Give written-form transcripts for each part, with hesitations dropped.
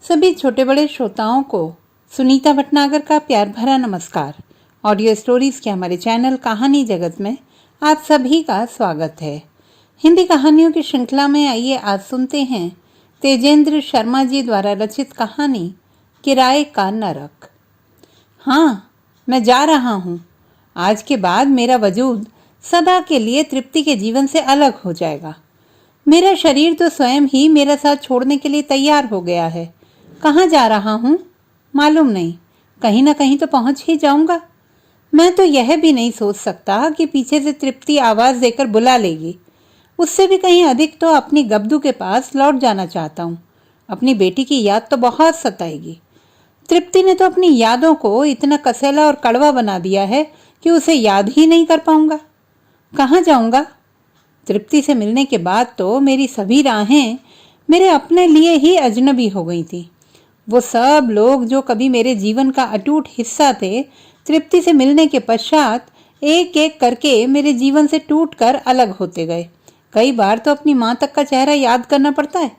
सभी छोटे बड़े श्रोताओं को सुनीता भटनागर का प्यार भरा नमस्कार। ऑडियो स्टोरीज के हमारे चैनल कहानी जगत में आप सभी का स्वागत है। हिंदी कहानियों की श्रृंखला में आइए आज सुनते हैं तेजेंद्र शर्मा जी द्वारा रचित कहानी किराए का नरक। हाँ, मैं जा रहा हूँ। आज के बाद मेरा वजूद सदा के लिए तृप्ति के जीवन से अलग हो जाएगा। मेरा शरीर तो स्वयं ही मेरा साथ छोड़ने के लिए तैयार हो गया है। कहाँ जा रहा हूँ मालूम नहीं, कहीं ना कहीं तो पहुँच ही जाऊंगा। मैं तो यह भी नहीं सोच सकता कि पीछे से तृप्ति आवाज़ देकर बुला लेगी। उससे भी कहीं अधिक तो अपनी गब्दू के पास लौट जाना चाहता हूँ। अपनी बेटी की याद तो बहुत सताएगी। तृप्ति ने तो अपनी यादों को इतना कसेला और कड़वा बना दिया है कि उसे याद ही नहीं कर पाऊंगा। कहाँ जाऊंगा? तृप्ति से मिलने के बाद तो मेरी सभी राहें मेरे अपने लिए ही अजनबी हो गई थी। वो सब लोग जो कभी मेरे जीवन का अटूट हिस्सा थे, तृप्ति से मिलने के पश्चात एक एक करके मेरे जीवन से टूटकर अलग होते गए। कई बार तो अपनी माँ तक का चेहरा याद करना पड़ता है।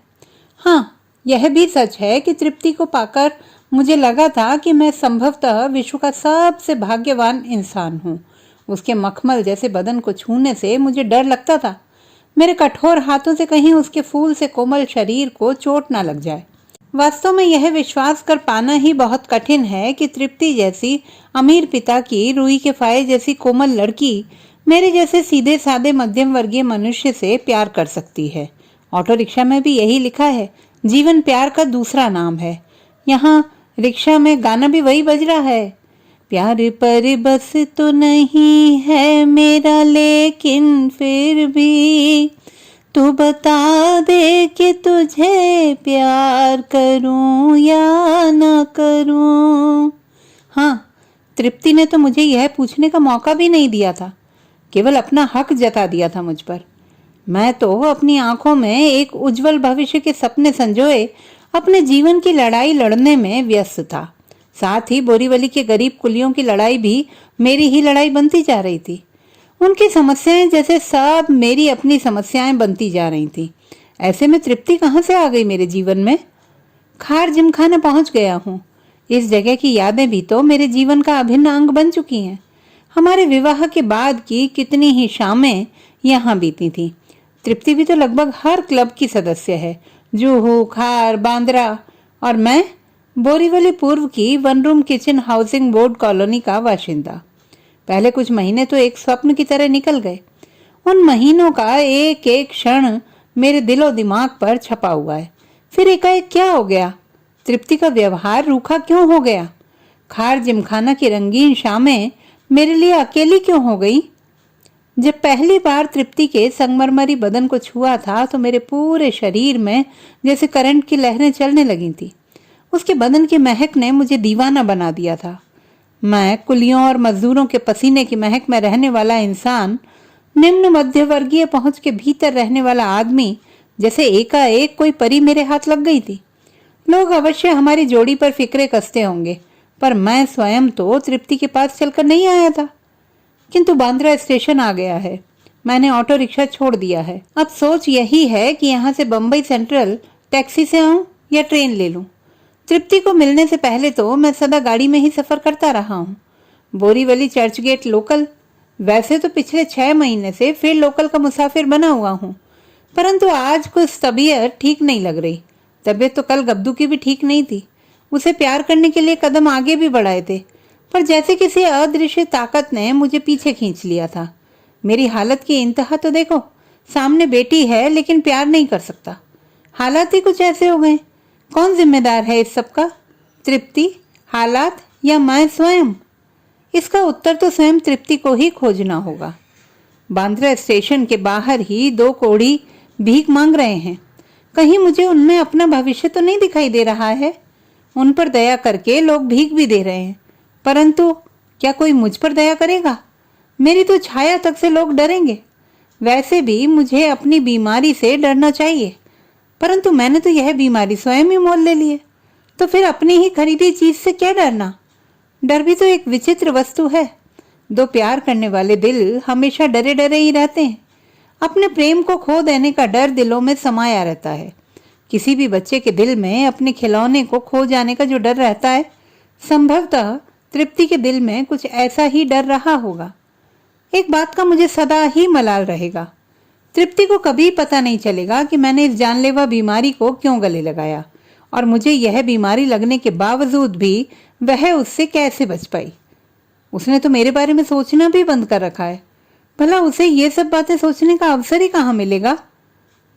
हाँ, यह भी सच है कि तृप्ति को पाकर मुझे लगा था कि मैं संभवतः विश्व का सबसे भाग्यवान इंसान हूँ। उसके मखमल जैसे बदन को छूने से मुझे डर लगता था। मेरे कठोर हाथों से कहीं उसके फूल से कोमल शरीर को चोट ना लग जाए। वास्तव में यह विश्वास कर पाना ही बहुत कठिन है कि तृप्ति जैसी अमीर पिता की रूई के फाये जैसी कोमल लड़की मेरे जैसे सीधे साधे मध्यम वर्गीय मनुष्य से प्यार कर सकती है। ऑटो रिक्शा में भी यही लिखा है, जीवन प्यार का दूसरा नाम है। यहाँ रिक्शा में गाना भी वही बज रहा है। प्यार पर बस तो नहीं है मेरा, लेकिन फिर भी तू बता दे कि तुझे प्यार करूं या ना करूं। हाँ, तृप्ति ने तो मुझे यह पूछने का मौका भी नहीं दिया था, केवल अपना हक जता दिया था मुझ पर। मैं तो अपनी आंखों में एक उज्जवल भविष्य के सपने संजोए अपने जीवन की लड़ाई लड़ने में व्यस्त था। साथ ही बोरीवली के गरीब कुलियों की लड़ाई भी मेरी ही लड़ाई बनती जा रही थी। उनकी समस्याएं जैसे सब मेरी अपनी समस्याएं बनती जा रही थी। ऐसे में तृप्ति कहाँ से आ गई मेरे जीवन में? खार जिमखाना पहुंच गया हूँ। इस जगह की यादें भी तो मेरे जीवन का अभिन्न अंग बन चुकी हैं। हमारे विवाह के बाद की कितनी ही शामें यहाँ बीती थी। तृप्ति भी तो लगभग हर क्लब की सदस्य है। जूहू, खार, बांद्रा और मैं बोरीवली पूर्व की one room kitchen housing board colony का बाशिंदा। पहले कुछ महीने तो एक स्वप्न की तरह निकल गए। उन महीनों का एक एक क्षण मेरे दिलो दिमाग पर छपा हुआ है। फिर एकाएक क्या हो गया? तृप्ति का व्यवहार रूखा क्यों हो गया? खार जिमखाना की रंगीन शामें मेरे लिए अकेली क्यों हो गई? जब पहली बार तृप्ति के संगमरमरी बदन को छुआ था तो मेरे पूरे शरीर में जैसे करंट की लहरें चलने लगी थी। उसके बदन की महक ने मुझे दीवाना बना दिया था। मैं कुलियों और मजदूरों के पसीने की महक में रहने वाला इंसान, निम्न मध्य वर्गीय पहुंच के भीतर रहने वाला आदमी, जैसे एकाएक कोई परी मेरे हाथ लग गई थी। लोग अवश्य हमारी जोड़ी पर फिक्रे कसते होंगे, पर मैं स्वयं तो तृप्ति के पास चलकर नहीं आया था। किंतु बांद्रा स्टेशन आ गया है। मैंने ऑटो रिक्शा छोड़ दिया है। अब सोच यही है कि यहाँ से बम्बई सेंट्रल टैक्सी से आऊं या ट्रेन ले लूं। तृप्ति को मिलने से पहले तो मैं सदा गाड़ी में ही सफर करता रहा हूँ। Borivali church get local. वैसे तो पिछले 6 महीने से फिर लोकल का मुसाफिर बना हुआ हूँ, परंतु आज कुछ तबीयत ठीक नहीं लग रही। तबीयत तो कल गब्दू की भी ठीक नहीं थी। उसे प्यार करने के लिए कदम आगे भी बढ़ाए थे, पर जैसे किसी अदृश्य ताकत ने मुझे पीछे खींच लिया था। मेरी हालत की इंतहा तो देखो। सामने बेटी है लेकिन प्यार नहीं कर सकता। हालात ही कुछ ऐसे हो गए। कौन जिम्मेदार है इस सब का? तृप्ति, हालात या मैं स्वयं? इसका उत्तर तो स्वयं तृप्ति को ही खोजना होगा। बांद्रा स्टेशन के बाहर ही 2 कोढ़ी भीख मांग रहे हैं। कहीं मुझे उनमें अपना भविष्य तो नहीं दिखाई दे रहा है। उन पर दया करके लोग भीख भी दे रहे हैं, परंतु क्या कोई मुझ पर दया करेगा? मेरी तो छाया तक से लोग डरेंगे। वैसे भी मुझे अपनी बीमारी से डरना चाहिए, परंतु मैंने तो यह बीमारी स्वयं ही मोल ले ली है, तो फिर अपनी ही खरीदी चीज से क्या डरना? डर भी तो एक विचित्र वस्तु है। 2 प्यार करने वाले दिल हमेशा डरे डरे ही रहते हैं। अपने प्रेम को खो देने का डर दिलों में समाया रहता है। किसी भी बच्चे के दिल में अपने खिलौने को खो जाने का जो डर रहता है, संभवतः तृप्ति के दिल में कुछ ऐसा ही डर रहा होगा। एक बात का मुझे सदा ही मलाल रहेगा, तृप्ति को कभी पता नहीं चलेगा कि मैंने इस जानलेवा बीमारी को क्यों गले लगाया, और मुझे यह बीमारी लगने के बावजूद भी वह उससे कैसे बच पाई। उसने तो मेरे बारे में सोचना भी बंद कर रखा है। भला उसे ये सब बातें सोचने का अवसर ही कहाँ मिलेगा।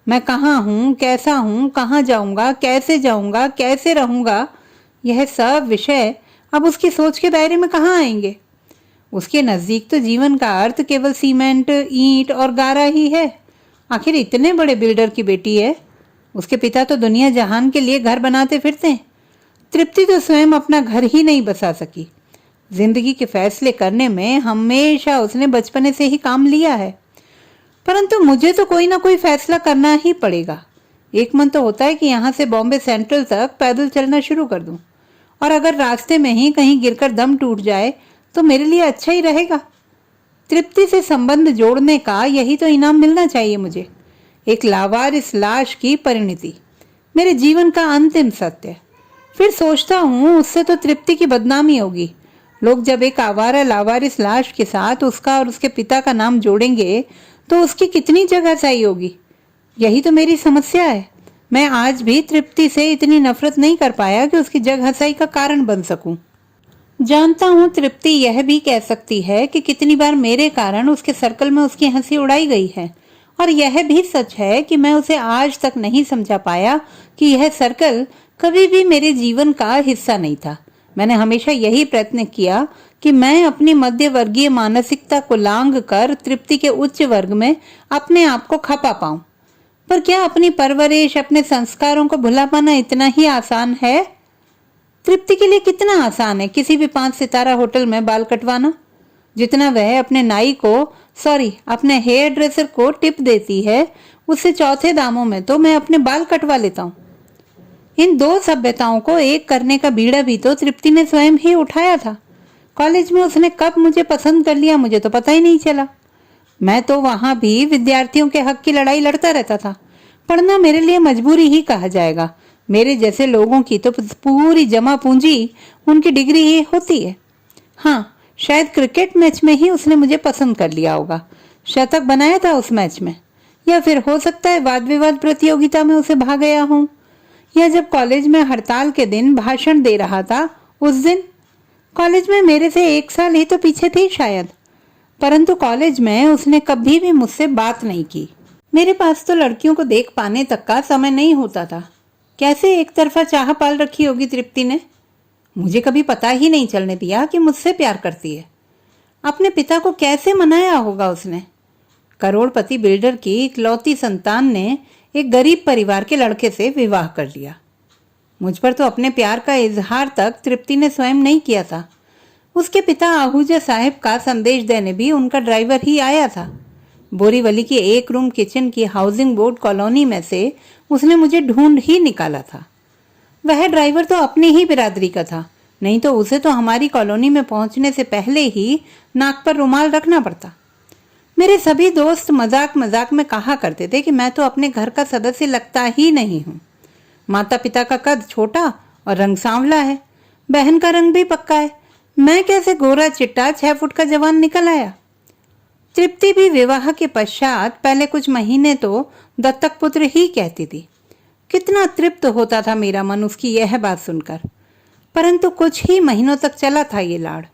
मैं कहाँ हूँ, कैसा हूँ, कहाँ जाऊँगा, कैसे रहूँगा, यह सब विषय अब उसकी सोच के दायरे में कहाँ आएंगे। उसके नज़दीक तो जीवन का अर्थ केवल सीमेंट, ईंट और गारा ही है। आखिर इतने बड़े बिल्डर की बेटी है, उसके पिता तो दुनिया जहान के लिए घर बनाते फिरते हैं। तृप्ति तो स्वयं अपना घर ही नहीं बसा सकी। जिंदगी के फैसले करने में हमेशा उसने बचपने से ही काम लिया है, परंतु मुझे तो कोई ना कोई फैसला करना ही पड़ेगा। एक मन तो होता है कि यहाँ से बॉम्बे सेंट्रल तक पैदल चलना शुरू कर दूं, और अगर रास्ते में ही कहीं गिरकर दम टूट जाए तो मेरे लिए अच्छा ही रहेगा। तृप्ति से संबंध जोड़ने का यही तो इनाम मिलना चाहिए मुझे, एक लावारिस लाश की परिणति, मेरे जीवन का अंतिम सत्य। फिर सोचता हूँ उससे तो तृप्ति की बदनामी होगी। लोग जब एक आवारा लावारिस लाश के साथ उसका और उसके पिता का नाम जोड़ेंगे तो उसकी कितनी जगहसाई होगी। यही तो मेरी समस्या है। मैं आज भी तृप्ति से इतनी नफरत नहीं कर पाया कि उसकी जगहसाई का कारण बन सकूं। जानता हूँ तृप्ति यह भी कह सकती है कि कितनी बार मेरे कारण उसके सर्कल में उसकी हंसी उड़ाई गई है, और यह भी सच है कि मैं उसे आज तक नहीं समझा पाया कि यह सर्कल कभी भी मेरे जीवन का हिस्सा नहीं था। मैंने हमेशा यही प्रयत्न किया कि मैं अपनी मध्य वर्गीय मानसिकता को लांघ कर तृप्ति के उच्च वर्ग में अपने आप को खपा पाऊं। पर क्या अपनी परवरिश, अपने संस्कारों को भुला पाना इतना ही आसान है? तृप्ति के लिए कितना आसान है किसी भी 5 सितारा होटल में बाल कटवाना, जितना वह अपने नाई को अपने हेयर ड्रेसर को टिप देती है, उससे चौथे दामों में तो मैं अपने बाल कटवा लेता हूँ। इन दो सभ्यताओं को एक करने का बीड़ा भी तो तृप्ति ने स्वयं ही उठाया था। कॉलेज में उसने कब मुझे पसंद कर लिया मुझे तो पता ही नहीं चला। मैं तो वहां भी विद्यार्थियों के हक की लड़ाई लड़ता रहता था। पढ़ना मेरे लिए मजबूरी ही कहा जाएगा। मेरे जैसे लोगों की तो पूरी जमा पूंजी उनकी डिग्री ही होती है। हाँ, शायद क्रिकेट मैच में ही उसने मुझे पसंद कर लिया होगा। शतक बनाया था उस मैच में, या फिर हो सकता है वाद विवाद प्रतियोगिता में उसे भाग गया हूँ, या जब कॉलेज में हड़ताल के दिन भाषण दे रहा था उस दिन। कॉलेज में मेरे से 1 साल ही तो पीछे थी शायद, परंतु कॉलेज में उसने कभी भी मुझसे बात नहीं की। मेरे पास तो लड़कियों को देख पाने तक का समय नहीं होता था। कैसे एक तरफा चाह पाल रखी होगी तृप्ति ने। मुझे कभी पता ही नहीं चलने दिया कि मुझसे प्यार करती है। अपने पिता को कैसे मनाया होगा उसने। करोड़पति बिल्डर की इकलौती संतान ने एक गरीब परिवार के लड़के से विवाह कर लिया। मुझ पर तो अपने प्यार का इजहार तक तृप्ति ने स्वयं नहीं किया था। उसके पिता आहूजा साहब का संदेश देने भी उनका ड्राइवर ही आया था। बोरीवली की 1 रूम किचन की हाउसिंग बोर्ड कॉलोनी में से उसने मुझे ढूंढ ही निकाला था। वह ड्राइवर तो अपनी ही बिरादरी का था, नहीं तो उसे तो हमारी कॉलोनी में पहुंचने से पहले ही नाक पर रुमाल रखना पड़ता। मेरे सभी दोस्त मजाक मजाक में कहा करते थे कि मैं तो अपने घर का सदस्य लगता ही नहीं हूँ। माता पिता का कद छोटा और रंग सांवला है, बहन का रंग भी पक्का है, मैं कैसे गोरा चिट्टा 6 फुट का जवान निकल आया। तृप्ति भी विवाह के पश्चात पहले कुछ महीने तो दत्तक पुत्र ही कहती थी। कितना तृप्त होता था मेरा मन उसकी यह बात सुनकर, परंतु कुछ ही महीनों तक चला था ये लाड़।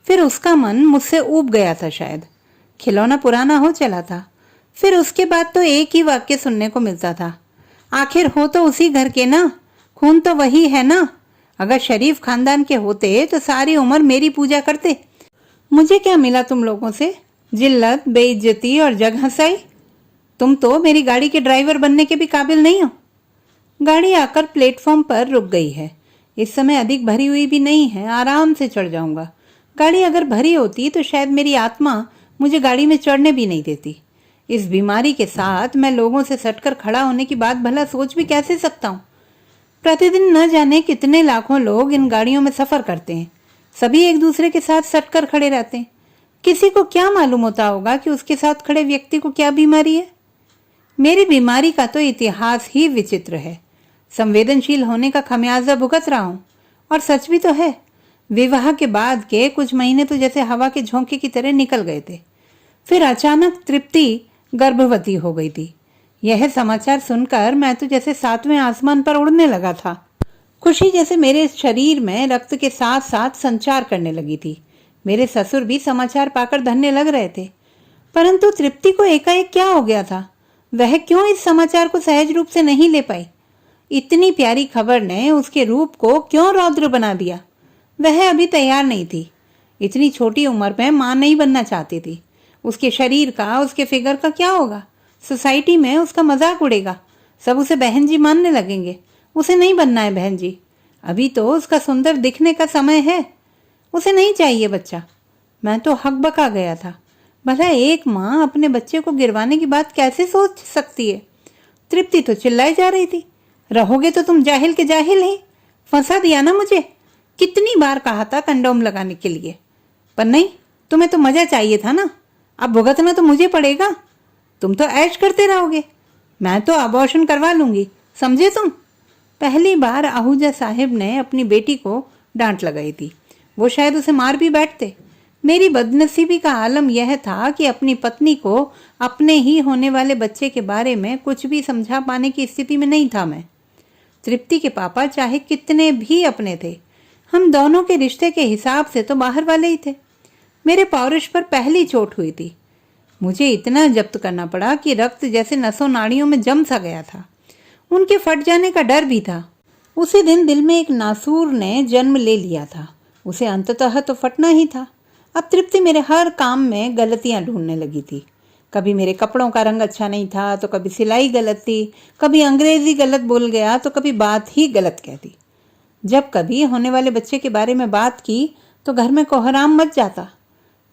फिर उसका मन मुझसे ऊब गया था शायद। खिलौना पुराना हो चला था। फिर उसके बाद तो एक ही वाक्य सुनने को मिलता था, आखिर हो तो उसी घर के ना, खून तो वही है ना। अगर शरीफ खानदान के होते तो सारी उम्र मेरी पूजा करते। मुझे क्या मिला तुम लोगों से? जिल्लत, बेइज्जती और जगहसाई। तुम तो मेरी गाड़ी के ड्राइवर बनने के भी काबिल नहीं हो। गाड़ी आकर प्लेटफॉर्म पर रुक गई है। इस समय अधिक भरी हुई भी नहीं है, आराम से चढ़ जाऊंगा। गाड़ी अगर भरी होती तो शायद मेरी आत्मा मुझे गाड़ी में चढ़ने भी नहीं देती। इस बीमारी के साथ मैं लोगों से सटकर खड़ा होने की बात भला सोच भी कैसे सकता हूँ। प्रतिदिन न जाने कितने लाखों लोग इन गाड़ियों में सफर करते हैं, सभी एक दूसरे के साथ सटकर खड़े रहते हैं। किसी को क्या मालूम होता होगा कि उसके साथ खड़े व्यक्ति को क्या बीमारी है। मेरी बीमारी का तो इतिहास ही विचित्र है। संवेदनशील होने का खमियाजा भुगत रहा हूं। और सच भी तो है, विवाह के बाद के कुछ महीने तो जैसे हवा के झोंके की तरह निकल गए थे। फिर अचानक तृप्ति गर्भवती हो गई थी। यह समाचार सुनकर मैं तो जैसे 7वें आसमान पर उड़ने लगा था। खुशी जैसे मेरे शरीर में रक्त के साथ साथ संचार करने लगी थी। मेरे ससुर भी समाचार पाकर धन्य लग रहे थे। परंतु तृप्ति को एकाएक क्या हो गया था? वह क्यों इस समाचार को सहज रूप से नहीं ले पाई? इतनी प्यारी खबर ने उसके रूप को क्यों रौद्र बना दिया? वह अभी तैयार नहीं थी। इतनी छोटी उम्र में मां नहीं बनना चाहती थी। उसके शरीर का, उसके फिगर का क्या होगा? सोसाइटी में उसका मजाक उड़ेगा। सब उसे बहन जी मानने लगेंगे। उसे नहीं बनना है बहन जी। अभी तो उसका सुंदर दिखने का समय है। उसे नहीं चाहिए बच्चा। मैं तो हकबका गया था। भला एक माँ अपने बच्चे को गिरवाने की बात कैसे सोच सकती है? तृप्ति तो चिल्लाई जा रही थी, रहोगे तो तुम जाहिल के जाहिल ही। फंसा दिया ना मुझे। कितनी बार कहा था कंडोम लगाने के लिए, पर नहीं, तुम्हें तो मजा चाहिए था ना। अब भुगतना तो मुझे पड़ेगा। तुम तो ऐश करते रहोगे। मैं तो अबॉर्शन करवा लूंगी, समझे तुम? पहली बार आहूजा साहिब ने अपनी बेटी को डांट लगाई थी। वो शायद उसे मार भी बैठते। मेरी बदनसीबी का आलम यह था कि अपनी पत्नी को अपने ही होने वाले बच्चे के बारे में कुछ भी समझा पाने की स्थिति में नहीं था मैं। तृप्ति के पापा चाहे कितने भी अपने थे, हम दोनों के रिश्ते के हिसाब से तो बाहर वाले ही थे। मेरे पौरुष पर पहली चोट हुई थी। मुझे इतना जब्त करना पड़ा कि रक्त जैसे नसों नाड़ियों में जम सा गया था। उनके फट जाने का डर भी था। उसी दिन दिल में एक नासूर ने जन्म ले लिया था। उसे अंततः तो फटना ही था। अब तृप्ति मेरे हर काम में गलतियां ढूंढने लगी थी। कभी मेरे कपड़ों का रंग अच्छा नहीं था, तो कभी सिलाई गलत थी, कभी अंग्रेजी गलत बोल गया, तो कभी बात ही गलत कहती। जब कभी होने वाले बच्चे के बारे में बात की तो घर में कोहराम मच जाता।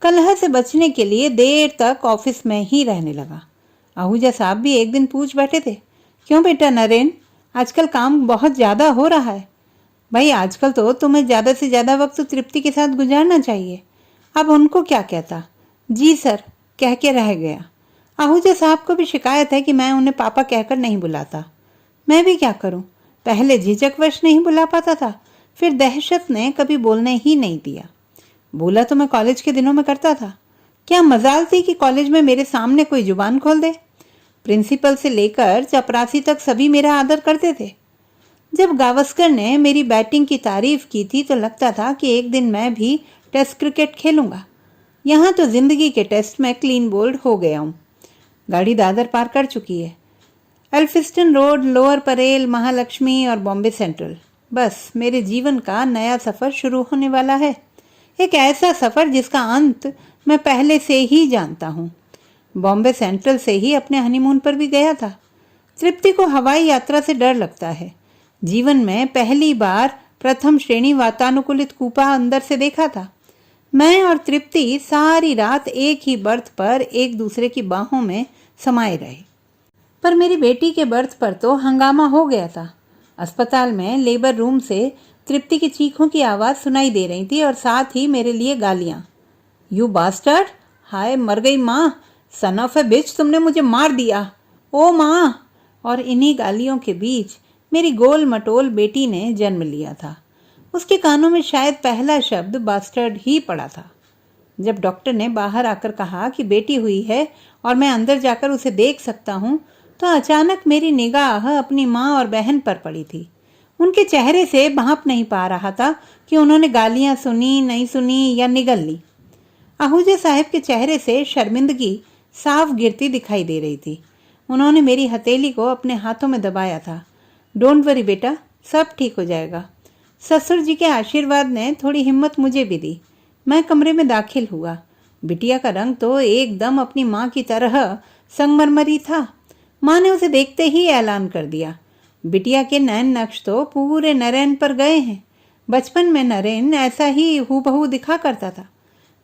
कलह से बचने के लिए देर तक ऑफिस में ही रहने लगा। आहूजा साहब भी एक दिन पूछ बैठे थे, क्यों बेटा नरेन, आजकल काम बहुत ज़्यादा हो रहा है? भाई आजकल तो तुम्हें ज़्यादा से ज़्यादा वक्त तृप्ति के साथ गुजारना चाहिए। अब उनको क्या कहता? जी सर कह के रह गया। आहूजा साहब को भी शिकायत है कि मैं उन्हें पापा कहकर नहीं बुलाता। मैं भी क्या करूं? पहले झिझकवश नहीं बुला पाता था, फिर दहशत ने कभी बोलने ही नहीं दिया। बोला तो मैं कॉलेज के दिनों में करता था। क्या मजाल थी कि कॉलेज में मेरे सामने कोई जुबान खोल दे। प्रिंसिपल से लेकर चपरासी तक सभी मेरा आदर करते थे। जब गावस्कर ने मेरी बैटिंग की तारीफ की थी तो लगता था कि एक दिन मैं भी टेस्ट क्रिकेट खेलूंगा। यहाँ तो जिंदगी के टेस्ट में क्लीन बोल्ड हो गया हूँ। गाड़ी दादर पार कर चुकी है। Elphinstone road, lower Parel, Mahalakshmi और बॉम्बे सेंट्रल। बस मेरे जीवन का नया सफ़र शुरू होने वाला है। एक ऐसा सफ़र जिसका अंत मैं पहले से ही जानता हूँ। बॉम्बे सेंट्रल से ही अपने हनीमून पर भी गया था। तृप्ति को हवाई यात्रा से डर लगता है। जीवन में पहली बार प्रथम श्रेणी वातानुकूलित कूपा अंदर से देखा था। मैं और तृप्ति सारी रात एक ही बर्थ पर एक दूसरे की बाहों में समाये रहे। पर मेरी बेटी के बर्थ पर तो हंगामा हो गया था। अस्पताल में लेबर रूम से तृप्ति की चीखों की आवाज़ सुनाई दे रही थी और साथ ही मेरे लिए गालियाँ। यू बास्टर्ड, हाय मर गई माँ, सन ऑफ ए बिच, तुमने मुझे मार दिया, ओ माँ। और इन्हीं गालियों के बीच मेरी गोल मटोल बेटी ने जन्म लिया था। उसके कानों में शायद पहला शब्द बास्टर्ड ही पड़ा था। जब डॉक्टर ने बाहर आकर कहा कि बेटी हुई है और मैं अंदर जाकर उसे देख सकता हूँ, तो अचानक मेरी निगाह अपनी माँ और बहन पर पड़ी थी। उनके चेहरे से भांप नहीं पा रहा था कि उन्होंने गालियाँ सुनी, नहीं सुनी या निगल ली। आहूजा साहब के चेहरे से शर्मिंदगी साफ गिरती दिखाई दे रही थी। उन्होंने मेरी हथेली को अपने हाथों में दबाया था। डोंट वरी बेटा, सब ठीक हो जाएगा। ससुर जी के आशीर्वाद ने थोड़ी हिम्मत मुझे भी दी। मैं कमरे में दाखिल हुआ। बिटिया का रंग तो एकदम अपनी माँ की तरह संगमरमरी था। माँ ने उसे देखते ही ऐलान कर दिया, बिटिया के नैन नक्श तो पूरे नरेन पर गए हैं। बचपन में नरेन ऐसा ही हूबहू दिखा करता था।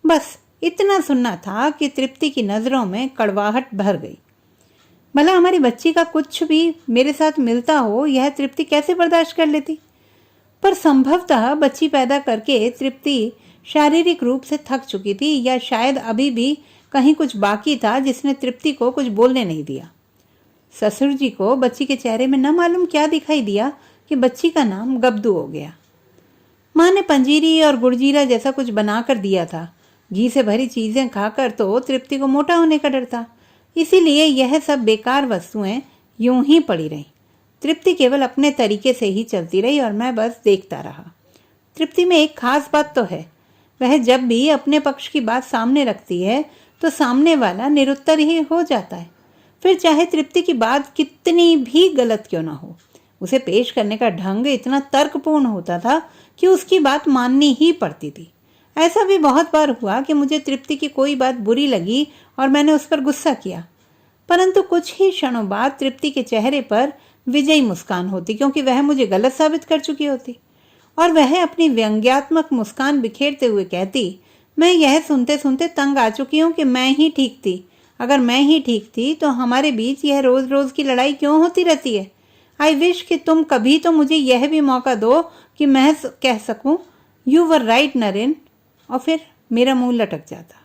बस इतना सुनना था कि तृप्ति की नज़रों में कड़वाहट भर गई। भला हमारी बच्ची का कुछ भी मेरे साथ मिलता हो, यह तृप्ति कैसे बर्दाश्त कर लेती? पर संभवतः बच्ची पैदा करके तृप्ति शारीरिक रूप से थक चुकी थी, या शायद अभी भी कहीं कुछ बाकी था जिसने तृप्ति को कुछ बोलने नहीं दिया। ससुर जी को बच्ची के चेहरे में न मालूम क्या दिखाई दिया कि बच्ची का नाम गब्दू हो गया। माँ ने पंजीरी और गुड़जीरा जैसा कुछ बना कर दिया था। घी से भरी चीजें खाकर तो तृप्ति को मोटा होने का डर था, इसीलिए यह सब बेकार वस्तुएं यूं ही पड़ी रहीं। तृप्ति केवल अपने तरीके से ही चलती रही और मैं बस देखता रहा। तृप्ति में एक खास बात तो है, वह जब भी अपने पक्ष की बात सामने रखती है तो सामने वाला निरुत्तर ही हो जाता है, फिर चाहे तृप्ति की बात कितनी भी गलत क्यों ना हो। उसे पेश करने का ढंग इतना तर्कपूर्ण होता था कि उसकी बात माननी ही पड़ती थी। ऐसा भी बहुत बार हुआ कि मुझे तृप्ति की कोई बात बुरी लगी और मैंने उस पर गुस्सा किया, परंतु कुछ ही क्षणों बाद तृप्ति के चेहरे पर विजयी मुस्कान होती, क्योंकि वह मुझे गलत साबित कर चुकी होती, और वह अपनी व्यंग्यात्मक मुस्कान बिखेरते हुए कहती, मैं यह सुनते सुनते तंग आ चुकी हूँ कि मैं ही ठीक थी। अगर मैं ही ठीक थी तो हमारे बीच यह रोज रोज की लड़ाई क्यों होती रहती है। आई विश कि तुम कभी तो मुझे यह भी मौका दो कि मैं कह सकूं यू वर राइट नरेन, और फिर मेरा मुंह लटक जाता।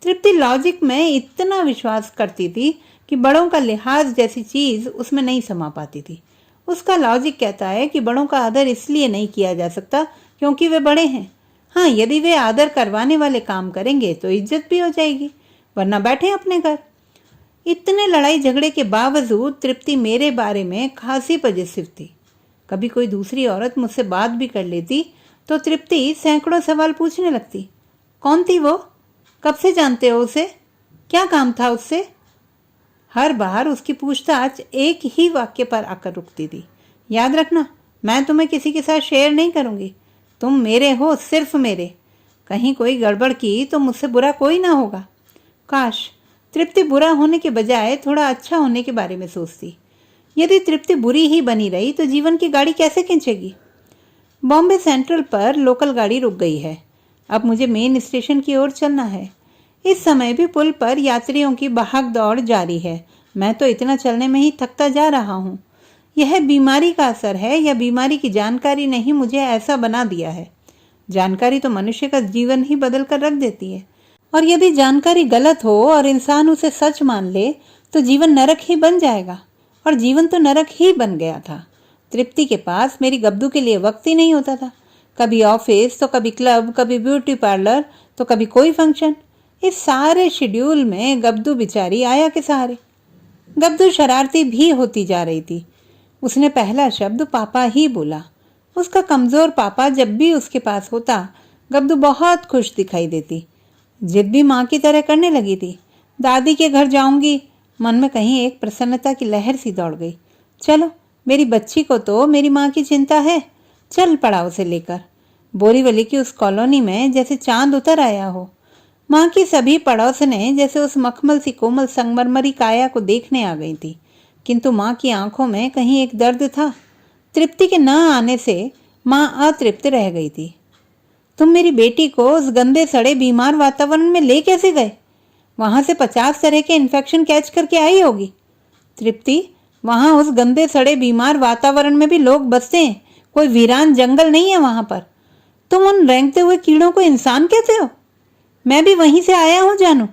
तृप्ति लॉजिक में इतना विश्वास करती थी कि बड़ों का लिहाज जैसी चीज उसमें नहीं समा पाती थी। उसका लॉजिक कहता है कि बड़ों का आदर इसलिए नहीं किया जा सकता क्योंकि वे बड़े हैं। हाँ, यदि वे आदर करवाने वाले काम करेंगे तो इज्जत भी हो जाएगी, वरना बैठे अपने घर। इतने लड़ाई झगड़े के बावजूद तृप्ति मेरे बारे में खासी पजेसिव थी। कभी कोई दूसरी औरत मुझसे बात भी कर लेती तो तृप्ति सैकड़ों सवाल पूछने लगती। कौन थी वो? कब से जानते हो उसे? क्या काम था उससे? हर बार उसकी पूछताछ एक ही वाक्य पर आकर रुकती थी, याद रखना, मैं तुम्हें किसी के साथ शेयर नहीं करूंगी। तुम मेरे हो, सिर्फ मेरे। कहीं कोई गड़बड़ की तो मुझसे बुरा कोई ना होगा। काश तृप्ति बुरा होने के बजाय थोड़ा अच्छा होने के बारे में सोचती। यदि तृप्ति बुरी ही बनी रही तो जीवन की गाड़ी कैसे खींचेगी। बॉम्बे सेंट्रल पर लोकल गाड़ी रुक गई है। अब मुझे मेन स्टेशन की ओर चलना है। इस समय भी पुल पर यात्रियों की भाग दौड़ जारी है। मैं तो इतना चलने में ही थकता जा रहा हूँ। यह बीमारी का असर है या बीमारी की जानकारी ने ही मुझे ऐसा बना दिया है। जानकारी तो मनुष्य का जीवन ही बदल कर रख देती है, और यदि जानकारी गलत हो और इंसान उसे सच मान ले तो जीवन नरक ही बन जाएगा, और जीवन तो नरक ही बन गया था। तृप्ति के पास मेरी गब्दू के लिए वक्त ही नहीं होता था। कभी ऑफिस तो कभी क्लब, कभी ब्यूटी पार्लर तो कभी कोई फंक्शन। इस सारे शेड्यूल में गब्दू बेचारी आया के सहारे। गब्दू शरारती भी होती जा रही थी। उसने पहला शब्द पापा ही बोला। उसका कमजोर पापा जब भी उसके पास होता गब्दू बहुत खुश दिखाई देती। जिद भी माँ की तरह करने लगी थी। दादी के घर जाऊंगी, मन में कहीं एक प्रसन्नता की लहर सी दौड़ गई। चलो, मेरी बच्ची को तो मेरी माँ की चिंता है। चल पड़ा उसे लेकर। बोरीवली की उस कॉलोनी में जैसे चांद उतर आया हो। माँ की सभी पड़ोसनें जैसे उस मखमल सी कोमल संगमरमरी काया को देखने आ गई थी, किंतु माँ की आंखों में कहीं एक दर्द था। तृप्ति के न आने से माँ अतृप्त रह गई थी। तुम मेरी बेटी को उस गंदे सड़े बीमार वातावरण में ले कैसे गए? वहां से 50 तरह के इन्फेक्शन कैच करके आई होगी। तृप्ति, वहां उस गंदे सड़े बीमार वातावरण में भी लोग बसते हैं, कोई वीरान जंगल नहीं है वहां पर। तुम उन रेंगते हुए कीड़ों को इंसान कहते हो? मैं भी वहीं से आया हूं जानू।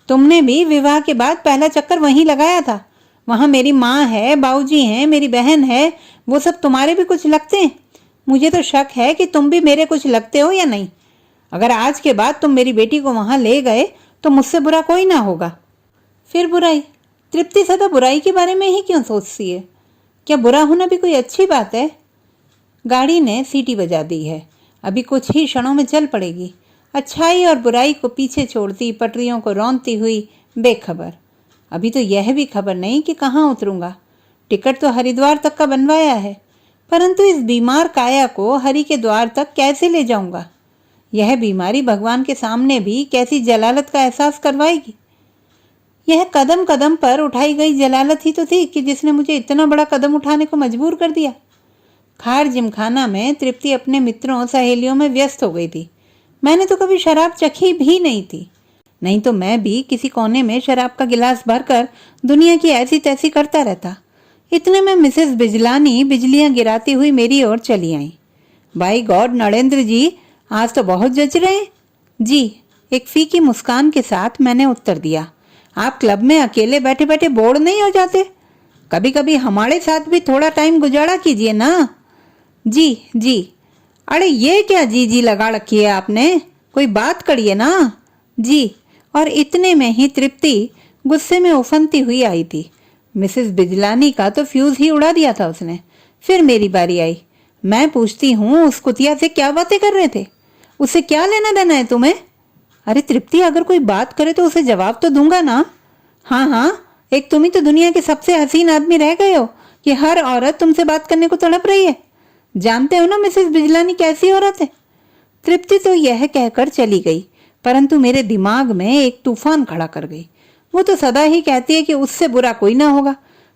तुमने भी विवाह के बाद पहला चक्कर वहीं लगाया था। वहां मेरी माँ है, बाबूजी हैं, मेरी बहन है, वो सब तुम्हारे भी कुछ लगते हैं। मुझे तो शक है कि तुम भी मेरे कुछ लगते हो या नहीं। अगर आज के बाद तुम मेरी बेटी को वहां ले गए तो मुझसे बुरा कोई ना होगा। फिर बुराई? तृप्ति सदा बुराई के बारे में ही क्यों सोचती है? क्या बुरा होना भी कोई अच्छी बात है? गाड़ी ने सीटी बजा दी है। अभी कुछ ही क्षणों में चल पड़ेगी। अच्छाई और बुराई को पीछे छोड़ती, पटरियों को रौंदती हुई बेखबर। अभी तो यह भी खबर नहीं कि कहाँ उतरूंगा। टिकट तो हरिद्वार तक का बनवाया है, परंतु इस बीमार काया को हरि के द्वार तक कैसे ले जाऊंगा? यह बीमारी भगवान के सामने भी कैसी जलालत का एहसास करवाएगी। यह कदम कदम पर उठाई गई जलालत ही तो थी कि जिसने मुझे इतना बड़ा कदम उठाने को मजबूर कर दिया। खार जिमखाना में तृप्ति अपने मित्रों सहेलियों में व्यस्त हो गई थी। मैंने तो कभी शराब चखी भी नहीं थी, नहीं तो मैं भी किसी कोने में शराब का गिलास भरकर दुनिया की ऐसी तैसी करता रहता। इतने में मिसेस बिजलानी बिजलियां गिराती हुई मेरी ओर चली आई। बाय गॉड नरेंद्र जी, आज तो बहुत जच रहे हैं। जी, एक फीकी मुस्कान के साथ मैंने उत्तर दिया। आप क्लब में अकेले बैठे बैठे बोर नहीं हो जाते? कभी कभी हमारे साथ भी थोड़ा टाइम गुजारा कीजिए ना। जी जी। अरे ये क्या जी जी लगा रखी है आपने, कोई बात करिए ना। जी। और इतने में ही तृप्ति गुस्से में उफनती हुई आई थी। मिसेस बिजलानी का तो फ्यूज ही उड़ा दिया था उसने। फिर मेरी बारी आई। मैं पूछती हूँ उस कुतिया से क्या बातें कर रहे थे, उसे क्या लेना देना है तुम्हें? अरे तृप्ति, अगर कोई बात करे तो उसे जवाब तो दूंगा ना। हाँ हाँ, एक तुम ही तो दुनिया के सबसे हसीन आदमी रह गए हो कि हर औरत तुमसे बात करने को तड़प रही है। जानते हो ना मिसेस बिजलानी कैसी औरत है? तृप्ति तो यह कहकर चली गई, परंतु मेरे दिमाग में एक तूफान खड़ा कर गई। वो तो सदा ही कहती है कि उससे बुरा कोई ना होगा,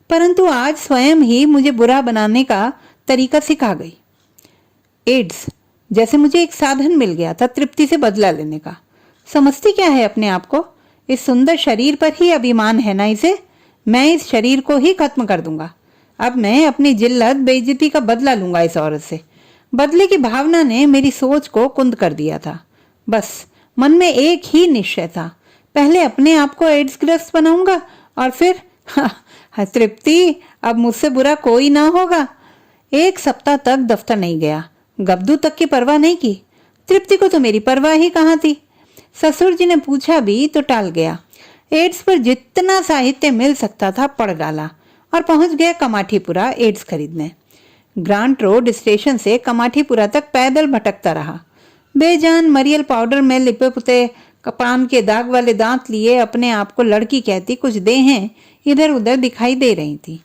परंतु आज स्वयं ही मुझे बुरा बनाने का तरीका सिखा गई। एड्स, जैसे मुझे एक साधन मिल गया था तृप्ति से बदला लेने का। समझती क्या है अपने आप को? इस सुंदर शरीर पर ही अभिमान है ना इसे? मैं इस शरीर को ही खत्म कर दूंगा। अब मैं अपनी जिल्लत बेइज्जती का बदला लूंगा इस औरत से। बदले की भावना ने मेरी सोच को कुंद कर दिया था। बस मन में एक ही निश्चय था, पहले अपने आप को एड्स ग्रस्त बनाऊंगा और फिर तृप्ति, अब मुझसे बुरा कोई ना होगा। एक सप्ताह तक दफ्तर नहीं गया, गब्दू तक की परवाह नहीं की। तृप्ति को तो मेरी परवाह ही कहाँ थी। ससुर जी ने पूछा भी तो टाल गया। एड्स पर जितना साहित्य मिल सकता था पढ़ डाला और पहुंच गया कमाठीपुरा एड्स खरीदने। ग्रांट रोड स्टेशन से कमाठीपुरा तक पैदल भटकता रहा। बेजान मरियल पाउडर में लिपे पुते पान के दाग वाले दांत लिए अपने आप को लड़की कहती कुछ देहें इधर उधर दिखाई दे रही थी।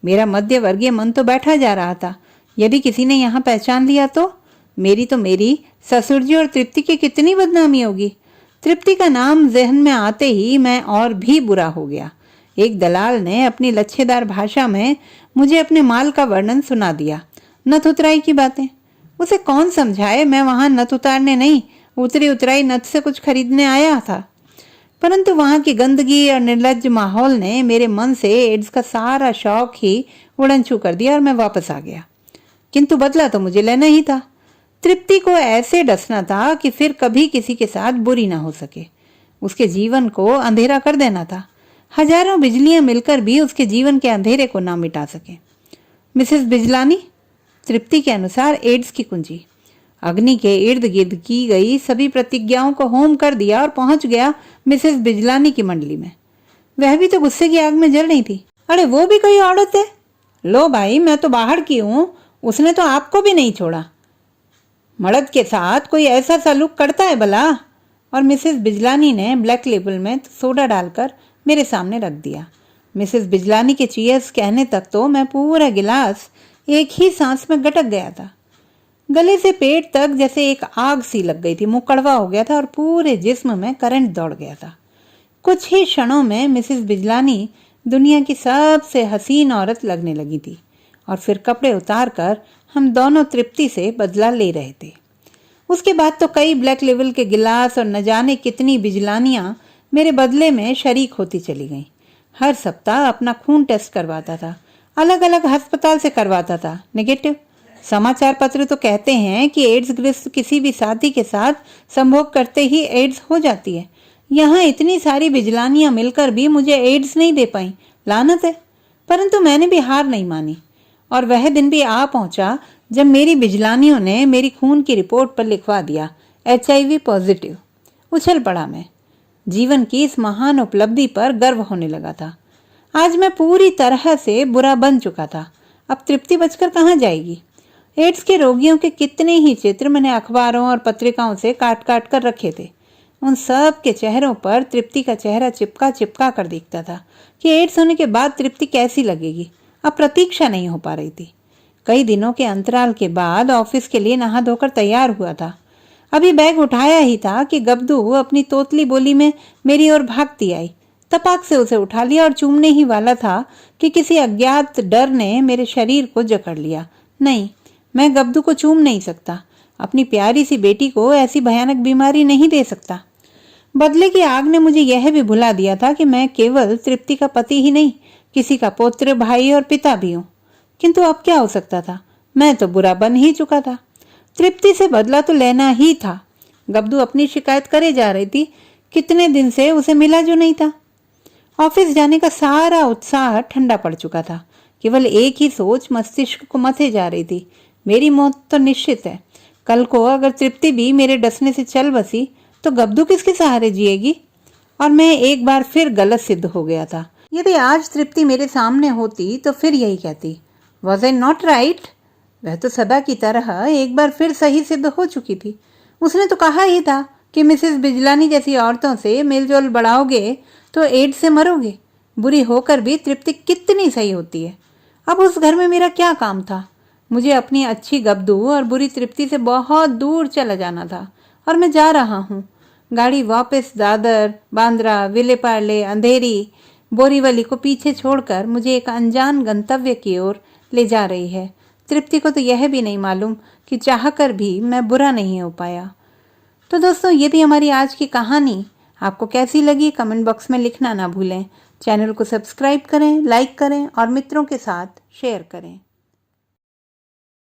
मेरा मध्य वर्गीय मन तो बैठा जा रहा था। यदि किसी ने यहाँ पहचान लिया तो मेरी ससुर जी और तृप्ति की कितनी बदनामी होगी। तृप्ति का नाम जहन में आते ही मैं और भी बुरा हो गया। एक दलाल ने अपनी लच्छेदार भाषा में मुझे अपने माल का वर्णन सुना दिया। नथ उतराई की बातें उसे कौन समझाए। मैं वहां नथ उतारने नहीं, उतरी उतराई नथ से कुछ खरीदने आया था। परंतु वहां की गंदगी और निर्लज्ज माहौल ने मेरे मन से एड्स का सारा शौक ही उड़न छू कर दिया और मैं वापस आ गया। किंतु बदला तो मुझे लेना ही था। तृप्ति को ऐसे डसना था कि फिर कभी किसी के साथ बुरी ना हो सके। उसके जीवन को अंधेरा कर देना था। हजारों बिजलियां मिलकर भी उसके जीवन के अंधेरे को ना मिटा सके। मिसेस बिजलानी, तृप्ति के अनुसार एड्स की कुंजी। अग्नि के इर्द गिर्द की गई सभी प्रतिज्ञाओं को होम कर दिया और पहुंच गया मिसेस बिजलानी की मंडली में। वह भी तो गुस्से की आग में जल रही थी। अरे वो भी कोई औरत है? लो भाई, मैं तो बाहर की हूं, उसने तो आपको भी नहीं छोड़ा। मर्द के साथ कोई ऐसा सलूक करता है भला? और मिसेस बिजलानी ने ब्लैक लेबल में सोडा डालकर मेरे सामने रख दिया। मिसेस बिजलानी के चीयर्स कहने तक तो मैं पूरा गिलास एक ही सांस में गटक गया था। गले से पेट तक जैसे एक आग सी लग गई थी। मुंह कड़वा हो गया था और पूरे जिस्म में करंट दौड़ गया था। कुछ ही क्षणों में मिसेस बिजलानी दुनिया की सबसे हसीन औरत लगने लगी थी और फिर कपड़े उतार कर हम दोनों तृप्ति से बदला ले रहे थे। उसके बाद तो कई ब्लैक लेवल के गिलास और न जाने कितनी बिजलानियां मेरे बदले में शरीक होती चली गईं। हर सप्ताह अपना खून टेस्ट करवाता था, अलग अलग अस्पताल से करवाता था, नेगेटिव। समाचार पत्र तो कहते हैं कि एड्स ग्रस्त किसी भी साथी के साथ संभोग करते ही एड्स हो जाती है। यहाँ इतनी सारी बिजलानियां मिलकर भी मुझे एड्स नहीं दे पाई। लानत है। परंतु मैंने भी हार नहीं मानी और वह दिन भी आ पहुंचा जब मेरी बिजलानियों ने मेरी खून की रिपोर्ट पर लिखवा दिया HIV पॉजिटिव। उछल पड़ा मैं। जीवन की इस महान उपलब्धि पर गर्व होने लगा था। आज मैं पूरी तरह से बुरा बन चुका था। अब तृप्ति बचकर कहाँ जाएगी? एड्स के रोगियों के कितने ही चित्र मैंने अखबारों और पत्रिकाओं से काट काट कर रखे थे। उन सब के चेहरों पर तृप्ति का चेहरा चिपका चिपका कर दिखता था कि एड्स होने के बाद तृप्ति कैसी लगेगी। अब प्रतीक्षा नहीं हो पा रही थी। कई दिनों के अंतराल के बाद ऑफिस के लिए नहा धोकर तैयार हुआ था। अभी बैग उठाया ही था कि गब्दू अपनी तोतली बोली में मेरी ओर भागती आई। तपाक से उसे उठा लिया और चूमने ही वाला था कि किसी अज्ञात डर ने मेरे शरीर को जकड़ लिया। नहीं, मैं गब्दू को चूम नहीं सकता। अपनी प्यारी सी बेटी को ऐसी भयानक बीमारी नहीं दे सकता। बदले की आग ने मुझे यह भी भुला दिया था कि मैं केवल तृप्ति का पति ही नहीं, किसी का पुत्र, भाई और पिता भी हूं। किंतु अब क्या हो सकता था? मैं तो बुरा बन ही चुका था। तृप्ति से बदला तो लेना ही था। गब्दू अपनी शिकायत करे जा रही थी। कितने दिन से उसे मिला जो नहीं था। ऑफिस जाने का सारा उत्साह ठंडा पड़ चुका था। केवल एक ही सोच मस्तिष्क को मथे जा रही थी, मेरी मौत तो निश्चित है। कल को अगर तृप्ति भी मेरे डसने से चल बसी तो गब्दू किसके सहारे जिएगी। और मैं एक बार फिर गलत सिद्ध हो गया था। यदि आज तृप्ति मेरे सामने होती तो फिर यही कहती, वॉज आई नॉट राइट। वह तो सदा की तरह एक बार फिर सही सिद्ध हो चुकी थी। उसने तो कहा ही था कि मिसेस बिजलानी जैसी औरतों से मेलजोल बढ़ाओगे तो एड्स से मरोगे। बुरी होकर भी तृप्ति कितनी सही होती है। अब उस घर में मेरा क्या काम था। मुझे अपनी अच्छी गब्दू और बुरी तृप्ति से बहुत दूर चला जाना था और मैं जा रहा हूँ। गाड़ी वापस दादर, बांद्रा, विलेपार्ले, अंधेरी, बोरीवली को पीछे छोड़कर मुझे एक अनजान गंतव्य की ओर ले जा रही है। तृप्ति को तो यह भी नहीं मालूम कि चाहकर भी मैं बुरा नहीं हो पाया। तो दोस्तों, ये थी हमारी आज की कहानी। आपको कैसी लगी कमेंट बॉक्स में लिखना ना भूलें। चैनल को सब्सक्राइब करें, लाइक करें और मित्रों के साथ शेयर करें।